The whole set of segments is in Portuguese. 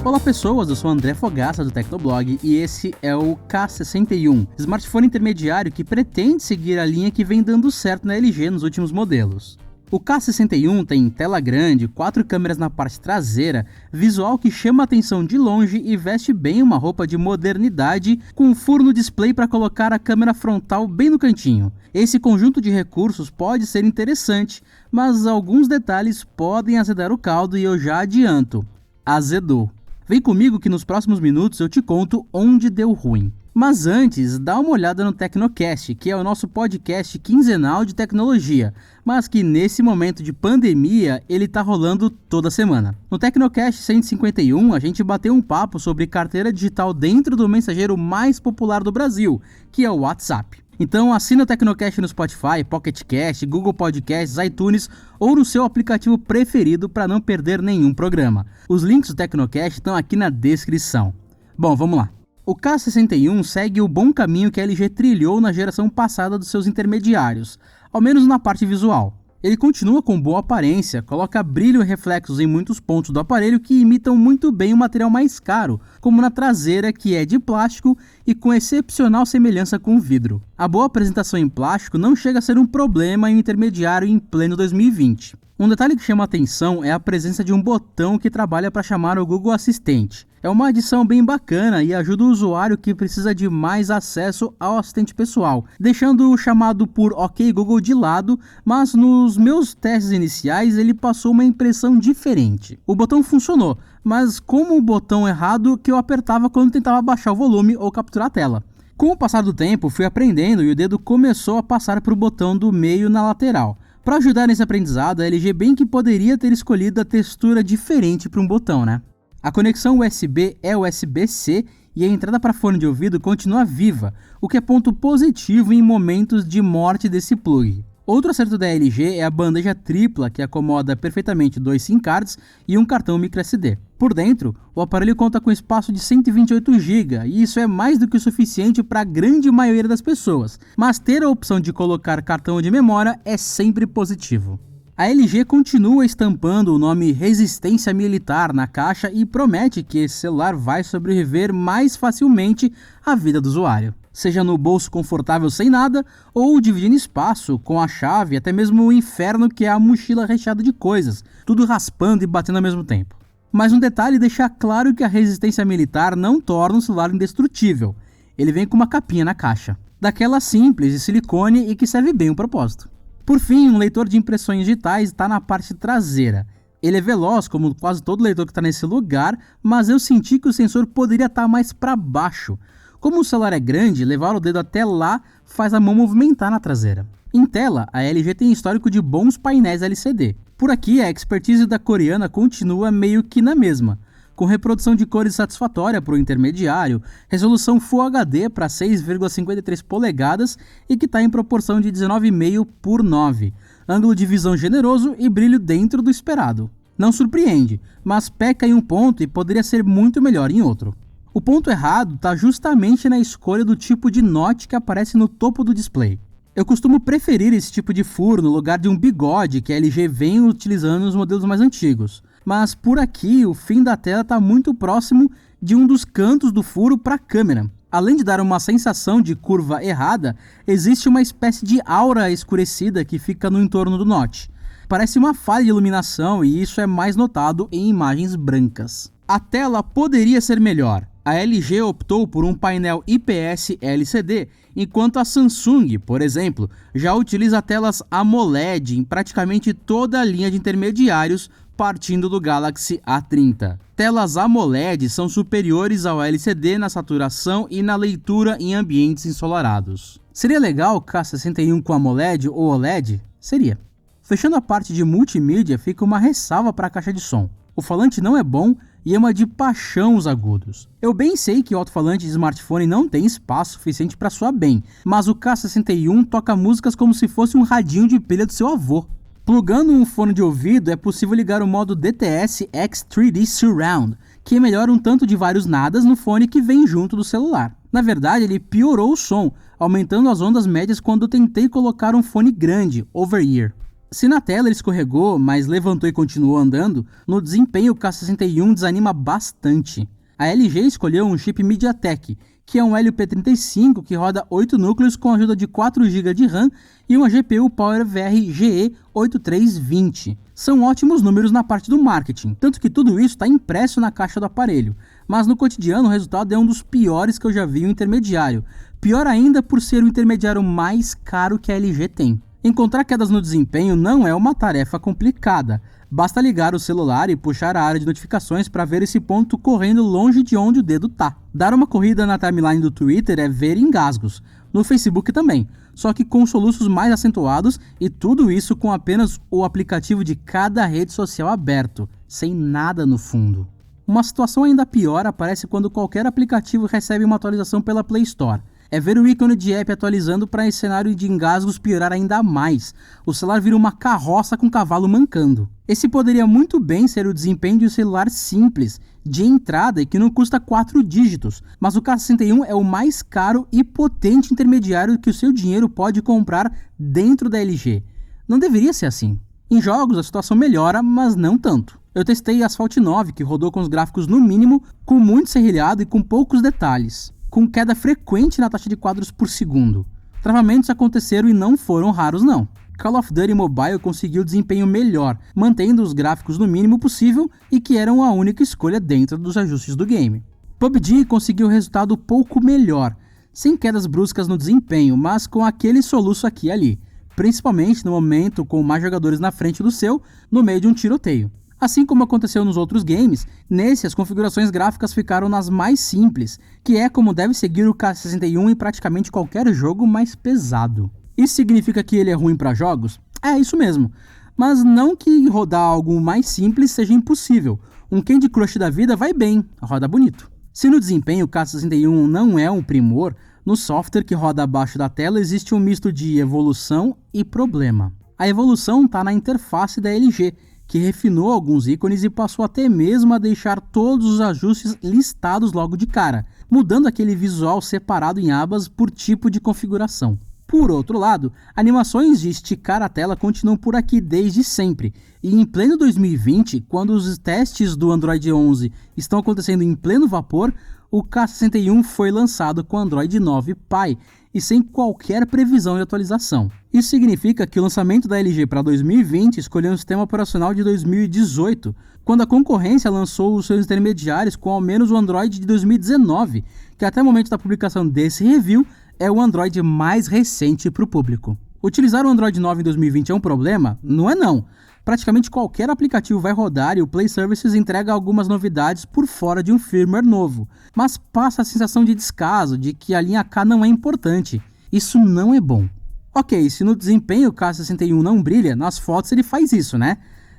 Olá pessoas, eu sou André Fogaça do Tecnoblog e esse é o K61, smartphone intermediário que pretende seguir a linha que vem dando certo na LG nos últimos modelos. O K61 tem tela grande, 4 câmeras na parte traseira, visual que chama a atenção de longe e veste bem uma roupa de modernidade com um furo no display para colocar a câmera frontal bem no cantinho. Esse conjunto de recursos pode ser interessante, mas alguns detalhes podem azedar o caldo e eu já adianto, azedou. Vem comigo que nos próximos minutos eu te conto onde deu ruim. Mas antes, dá uma olhada no Tecnocast, que é o nosso podcast quinzenal de tecnologia, mas que nesse momento de pandemia ele tá rolando toda semana. No Tecnocast 151, a gente bateu um papo sobre carteira digital dentro do mensageiro mais popular do Brasil, que é o WhatsApp. Então assina o Tecnocast no Spotify, Pocket Cast, Google Podcasts, iTunes ou no seu aplicativo preferido para não perder nenhum programa. Os links do Tecnocast estão aqui na descrição. Bom, vamos lá. O K61 segue o bom caminho que a LG trilhou na geração passada dos seus intermediários, ao menos na parte visual. Ele continua com boa aparência, coloca brilho e reflexos em muitos pontos do aparelho que imitam muito bem o material mais caro, como na traseira, que é de plástico e com excepcional semelhança com o vidro. A boa apresentação em plástico não chega a ser um problema em um intermediário em pleno 2020. Um detalhe que chama a atenção é a presença de um botão que trabalha para chamar o Google Assistente. É uma adição bem bacana e ajuda o usuário que precisa de mais acesso ao assistente pessoal, deixando o chamado por OK Google de lado, mas nos meus testes iniciais ele passou uma impressão diferente. O botão funcionou, mas como o botão errado que eu apertava quando tentava baixar o volume ou capturar a tela. Com o passar do tempo fui aprendendo e o dedo começou a passar para o botão do meio na lateral. Para ajudar nesse aprendizado, a LG bem que poderia ter escolhido a textura diferente para um botão, né? A conexão USB é USB-C e a entrada para fone de ouvido continua viva, o que é ponto positivo em momentos de morte desse plug. Outro acerto da LG é a bandeja tripla que acomoda perfeitamente 2 SIM cards e um cartão microSD. Por dentro, o aparelho conta com espaço de 128 GB e isso é mais do que o suficiente para a grande maioria das pessoas, mas ter a opção de colocar cartão de memória é sempre positivo. A LG continua estampando o nome Resistência Militar na caixa e promete que esse celular vai sobreviver mais facilmente à vida do usuário. Seja no bolso confortável sem nada, ou dividindo espaço com a chave, até mesmo o inferno que é a mochila recheada de coisas, tudo raspando e batendo ao mesmo tempo. Mas um detalhe deixa claro que a resistência militar não torna o celular indestrutível. Ele vem com uma capinha na caixa, daquela simples de silicone e que serve bem o propósito. Por fim, um leitor de impressões digitais está na parte traseira. Ele é veloz, como quase todo leitor que está nesse lugar, mas eu senti que o sensor poderia estar mais para baixo. Como o celular é grande, levar o dedo até lá faz a mão movimentar na traseira. Em tela, a LG tem histórico de bons painéis LCD. Por aqui, a expertise da coreana continua meio que na mesma, com reprodução de cores satisfatória para o intermediário, resolução Full HD para 6,53 polegadas e que está em proporção de 19,5 por 9, ângulo de visão generoso e brilho dentro do esperado. Não surpreende, mas peca em um ponto e poderia ser muito melhor em outro. O ponto errado está justamente na escolha do tipo de note que aparece no topo do display. Eu costumo preferir esse tipo de furo no lugar de um bigode que a LG vem utilizando nos modelos mais antigos. Mas por aqui o fim da tela está muito próximo de um dos cantos do furo para a câmera. Além de dar uma sensação de curva errada, existe uma espécie de aura escurecida que fica no entorno do note. Parece uma falha de iluminação e isso é mais notado em imagens brancas. A tela poderia ser melhor. A LG optou por um painel IPS LCD, enquanto a Samsung, por exemplo, já utiliza telas AMOLED em praticamente toda a linha de intermediários, partindo do Galaxy A30. Telas AMOLED são superiores ao LCD na saturação e na leitura em ambientes ensolarados. Seria legal o K61 com AMOLED ou OLED? Seria. Fechando a parte de multimídia, fica uma ressalva para a caixa de som. O falante não é bom e ama de paixão os agudos. Eu bem sei que o alto-falante de smartphone não tem espaço suficiente para soar bem, mas o K61 toca músicas como se fosse um radinho de pilha do seu avô. Plugando um fone de ouvido é possível ligar o modo DTS X 3D Surround, que melhora um tanto de vários nadas no fone que vem junto do celular. Na verdade, ele piorou o som, aumentando as ondas médias quando tentei colocar um fone grande, over-ear. Se na tela ele escorregou, mas levantou e continuou andando, no desempenho o K61 desanima bastante. A LG escolheu um chip MediaTek, que é um LP35 que roda 8 núcleos com a ajuda de 4 GB de RAM e uma GPU PowerVR GE8320. São ótimos números na parte do marketing, tanto que tudo isso está impresso na caixa do aparelho, mas no cotidiano o resultado é um dos piores que eu já vi em um intermediário, pior ainda por ser o intermediário mais caro que a LG tem. Encontrar quedas no desempenho não é uma tarefa complicada. Basta ligar o celular e puxar a área de notificações para ver esse ponto correndo longe de onde o dedo tá. Dar uma corrida na timeline do Twitter é ver engasgos. No Facebook também, só que com soluços mais acentuados e tudo isso com apenas o aplicativo de cada rede social aberto, sem nada no fundo. Uma situação ainda pior aparece quando qualquer aplicativo recebe uma atualização pela Play Store. É ver o ícone de app atualizando para esse cenário de engasgos piorar ainda mais. O celular vira uma carroça com cavalo mancando. Esse poderia muito bem ser o desempenho de um celular simples, de entrada e que não custa 4 dígitos, mas o K61 é o mais caro e potente intermediário que o seu dinheiro pode comprar dentro da LG. Não deveria ser assim. Em jogos a situação melhora, mas não tanto. Eu testei Asphalt 9, que rodou com os gráficos no mínimo, com muito serrilhado e com poucos detalhes, com queda frequente na taxa de quadros por segundo. Travamentos aconteceram e não foram raros não. Call of Duty Mobile conseguiu desempenho melhor, mantendo os gráficos no mínimo possível e que eram a única escolha dentro dos ajustes do game. PUBG conseguiu resultado pouco melhor, sem quedas bruscas no desempenho, mas com aquele soluço aqui e ali, principalmente no momento com mais jogadores na frente do seu, no meio de um tiroteio. Assim como aconteceu nos outros games, nesse as configurações gráficas ficaram nas mais simples, que é como deve seguir o K61 em praticamente qualquer jogo mais pesado. Isso significa que ele é ruim para jogos? É isso mesmo, mas não que rodar algo mais simples seja impossível. Um Candy Crush da vida vai bem, roda bonito. Se no desempenho o K61 não é um primor, no software que roda abaixo da tela existe um misto de evolução e problema. A evolução está na interface da LG, que refinou alguns ícones e passou até mesmo a deixar todos os ajustes listados logo de cara, mudando aquele visual separado em abas por tipo de configuração. Por outro lado, animações de esticar a tela continuam por aqui desde sempre, e em pleno 2020, quando os testes do Android 11 estão acontecendo em pleno vapor, o K61 foi lançado com Android 9 Pie e sem qualquer previsão de atualização. Isso significa que o lançamento da LG para 2020 escolheu um sistema operacional de 2018, quando a concorrência lançou os seus intermediários com ao menos o Android de 2019, que até o momento da publicação desse review é o Android mais recente para o público. Utilizar o Android 9 em 2020 é um problema? Não é não. Praticamente qualquer aplicativo vai rodar e o Play Services entrega algumas novidades por fora de um firmware novo, mas passa a sensação de descaso, de que a linha K não é importante. Isso não é bom. Ok, se no desempenho o K61 não brilha, nas fotos ele faz isso, né?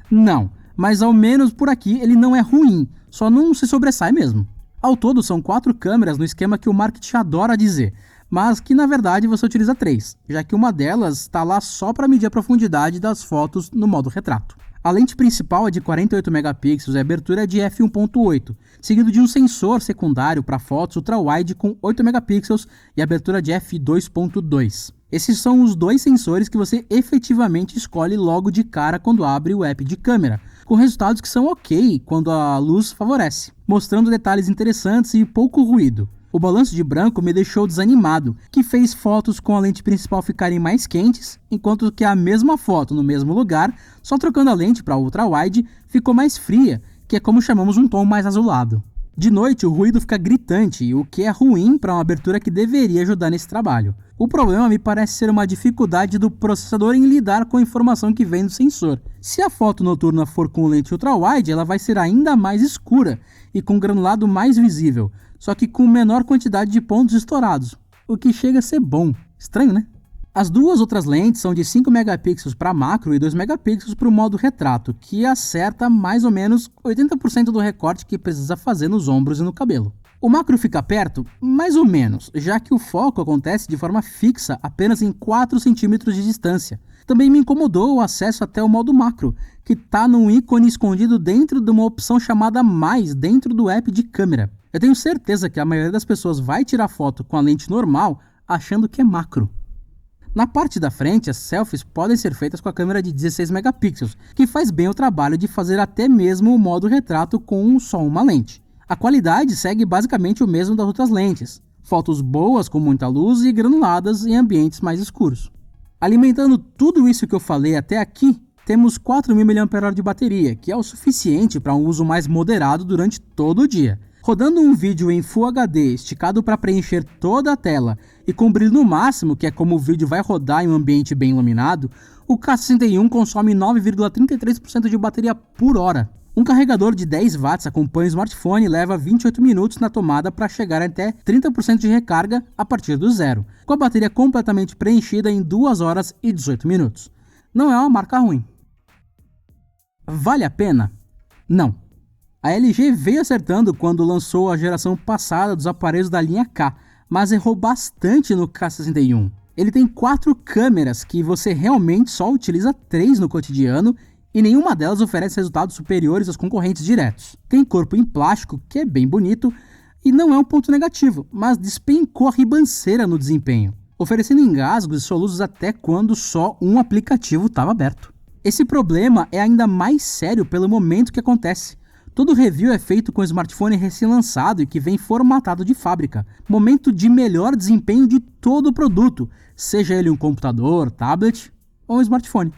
Não, mas ao menos por aqui ele não é ruim, só não se sobressai mesmo. Ao todo são 4 câmeras no esquema que o marketing adora dizer, mas que na verdade você utiliza 3, já que uma delas está lá só para medir a profundidade das fotos no modo retrato. A lente principal é de 48 megapixels e a abertura é de f1.8, seguido de um sensor secundário para fotos ultra-wide com 8 megapixels e abertura de f2.2. Esses são os dois sensores que você efetivamente escolhe logo de cara quando abre o app de câmera, com resultados que são ok quando a luz favorece, mostrando detalhes interessantes e pouco ruído. O balanço de branco me deixou desanimado, que fez fotos com a lente principal ficarem mais quentes, enquanto que a mesma foto no mesmo lugar, só trocando a lente para ultra-wide, ficou mais fria, que é como chamamos um tom mais azulado. De noite o ruído fica gritante, o que é ruim para uma abertura que deveria ajudar nesse trabalho. O problema me parece ser uma dificuldade do processador em lidar com a informação que vem do sensor. Se a foto noturna for com lente ultra-wide, ela vai ser ainda mais escura e com granulado mais visível, só que com menor quantidade de pontos estourados, o que chega a ser bom. Estranho, né? As duas outras lentes são de 5 megapixels para macro e 2 megapixels para o modo retrato, que acerta mais ou menos 80% do recorte que precisa fazer nos ombros e no cabelo. O macro fica perto, mais ou menos, já que o foco acontece de forma fixa apenas em 4 centímetros de distância. Também me incomodou o acesso até o modo macro, que está num ícone escondido dentro de uma opção chamada Mais dentro do app de câmera. Eu tenho certeza que a maioria das pessoas vai tirar foto com a lente normal achando que é macro. Na parte da frente, as selfies podem ser feitas com a câmera de 16 megapixels, que faz bem o trabalho de fazer até mesmo o modo retrato com só uma lente. A qualidade segue basicamente o mesmo das outras lentes. Fotos boas com muita luz e granuladas em ambientes mais escuros. Alimentando tudo isso que eu falei até aqui, temos 4.000 mAh de bateria, que é o suficiente para um uso mais moderado durante todo o dia. Rodando um vídeo em Full HD esticado para preencher toda a tela e com brilho no máximo, que é como o vídeo vai rodar em um ambiente bem iluminado, o K61 consome 9,33% de bateria por hora. Um carregador de 10 watts acompanha o smartphone e leva 28 minutos na tomada para chegar até 30% de recarga a partir do zero, com a bateria completamente preenchida em 2 horas e 18 minutos. Não é uma marca ruim. Vale a pena? Não. A LG veio acertando quando lançou a geração passada dos aparelhos da linha K, mas errou bastante no K61. Ele tem 4 câmeras que você realmente só utiliza 3 no cotidiano e nenhuma delas oferece resultados superiores aos concorrentes diretos. Tem corpo em plástico, que é bem bonito, e não é um ponto negativo, mas despencou a ribanceira no desempenho, oferecendo engasgos e soluços até quando só um aplicativo estava aberto. Esse problema é ainda mais sério pelo momento que acontece. Todo review é feito com o smartphone recém-lançado e que vem formatado de fábrica, momento de melhor desempenho de todo o produto, seja ele um computador, tablet ou um smartphone.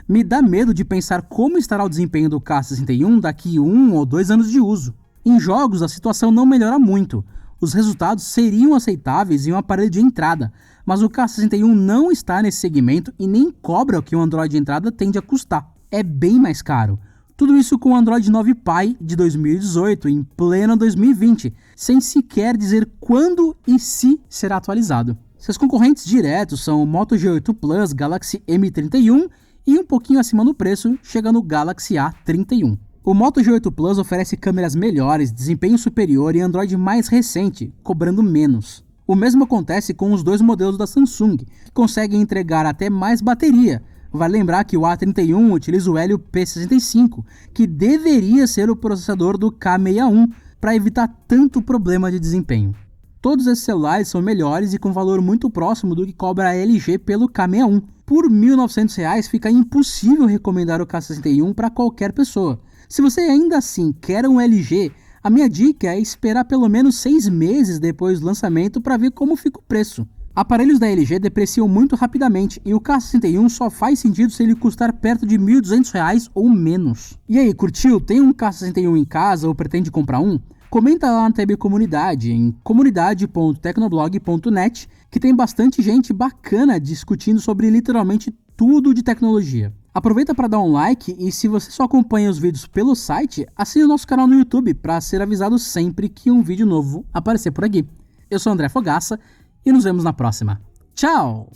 Me dá medo de pensar como estará o desempenho do K61 daqui 1 ou 2 anos de uso. Em jogos, a situação não melhora muito. Os resultados seriam aceitáveis em um aparelho de entrada, mas o K61 não está nesse segmento e nem cobra o que um Android de entrada tende a custar. É bem mais caro. Tudo isso com o Android 9 Pie de 2018, em pleno 2020, sem sequer dizer quando e se será atualizado. Seus concorrentes diretos são o Moto G8 Plus Galaxy M31 e um pouquinho acima no preço chega no Galaxy A31. O Moto G8 Plus oferece câmeras melhores, desempenho superior e Android mais recente, cobrando menos. O mesmo acontece com os 2 modelos da Samsung, que conseguem entregar até mais bateria. Vale lembrar que o A31 utiliza o Helio P65, que deveria ser o processador do K61 para evitar tanto problema de desempenho. Todos esses celulares são melhores e com valor muito próximo do que cobra a LG pelo K61. Por R$ 1.900 fica impossível recomendar o K61 para qualquer pessoa. Se você ainda assim quer um LG, a minha dica é esperar pelo menos 6 meses depois do lançamento para ver como fica o preço. Aparelhos da LG depreciam muito rapidamente e o K61 só faz sentido se ele custar perto de R$ 1.200 ou menos. E aí, curtiu? Tem um K61 em casa ou pretende comprar um? Comenta lá na tab Comunidade, em comunidade.tecnoblog.net, que tem bastante gente bacana discutindo sobre literalmente tudo de tecnologia. Aproveita para dar um like e se você só acompanha os vídeos pelo site, assine o nosso canal no YouTube para ser avisado sempre que um vídeo novo aparecer por aqui. Eu sou André Fogaça e nos vemos na próxima. Tchau!